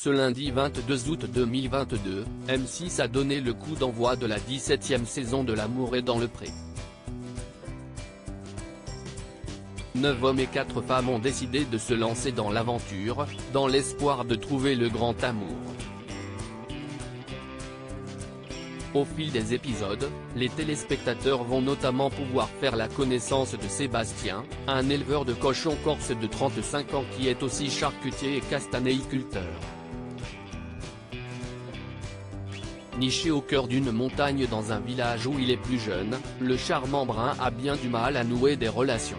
Ce lundi 22 août 2022, M6 a donné le coup d'envoi de la 17e saison de L'amour est dans le pré. 9 hommes et 4 femmes ont décidé de se lancer dans l'aventure, dans l'espoir de trouver le grand amour. Au fil des épisodes, les téléspectateurs vont notamment pouvoir faire la connaissance de Sébastien, un éleveur de cochons corse de 35 ans qui est aussi charcutier et castanéiculteur. Niché au cœur d'une montagne dans un village où il est plus jeune, le charmant brun a bien du mal à nouer des relations.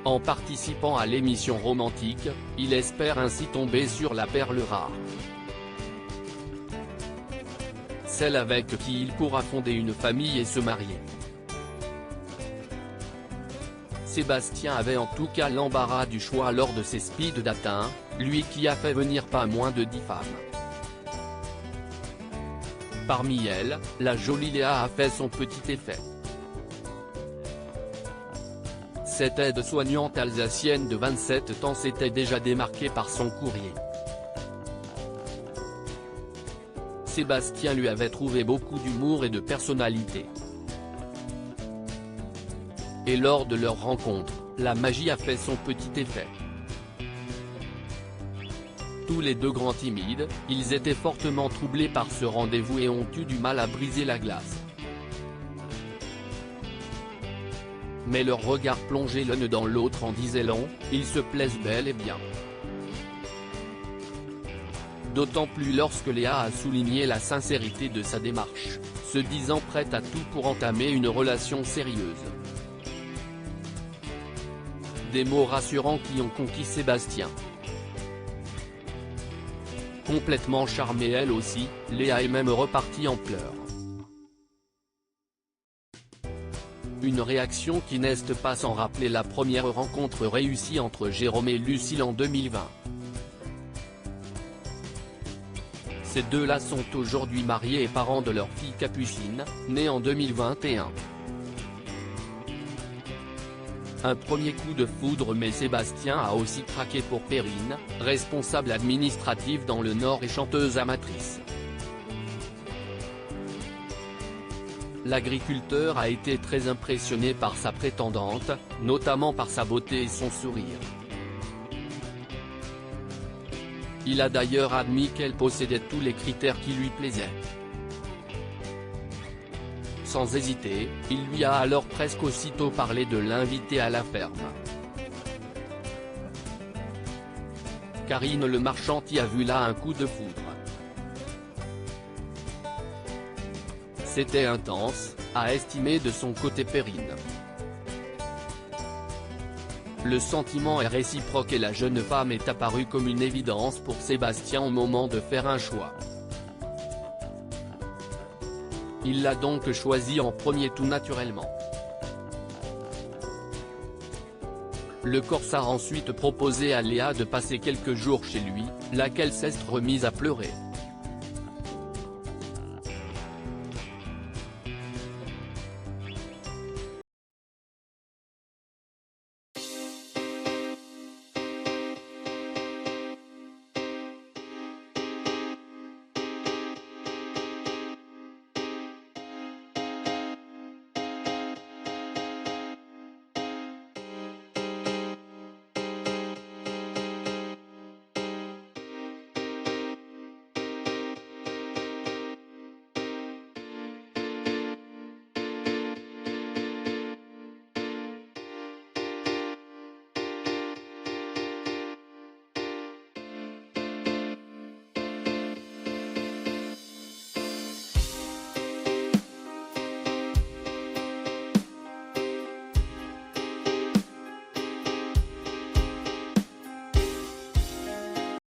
En participant à l'émission romantique, il espère ainsi tomber sur la perle rare. Celle avec qui il pourra fonder une famille et se marier. Sébastien avait en tout cas l'embarras du choix lors de ses speed dating, lui qui a fait venir pas moins de 10 femmes. Parmi elles, la jolie Léa a fait son petit effet. Cette aide-soignante alsacienne de 27 ans s'était déjà démarquée par son courrier. Sébastien lui avait trouvé beaucoup d'humour et de personnalité. Et lors de leur rencontre, la magie a fait son petit effet. Tous les deux grands timides, ils étaient fortement troublés par ce rendez-vous et ont eu du mal à briser la glace. Mais leur regard plongé l'un dans l'autre en disait long, ils se plaisent bel et bien. D'autant plus lorsque Léa a souligné la sincérité de sa démarche, se disant prête à tout pour entamer une relation sérieuse. Des mots rassurants qui ont conquis Sébastien. Complètement charmée elle aussi, Léa est même repartie en pleurs. Une réaction qui n'est pas sans rappeler la première rencontre réussie entre Jérôme et Lucille en 2020. Ces deux-là sont aujourd'hui mariés et parents de leur fille Capucine, née en 2021. Un premier coup de foudre mais Sébastien a aussi craqué pour Perrine, responsable administrative dans le Nord et chanteuse amatrice. L'agriculteur a été très impressionné par sa prétendante, notamment par sa beauté et son sourire. Il a d'ailleurs admis qu'elle possédait tous les critères qui lui plaisaient. Sans hésiter, il lui a alors presque aussitôt parlé de l'inviter à la ferme. Karine Le Marchand y a vu là un coup de foudre. C'était intense, a estimé de son côté Perrine. Le sentiment est réciproque et la jeune femme est apparue comme une évidence pour Sébastien au moment de faire un choix. Il l'a donc choisi en premier tout naturellement. Le Corse a ensuite proposé à Léa de passer quelques jours chez lui, laquelle s'est remise à pleurer.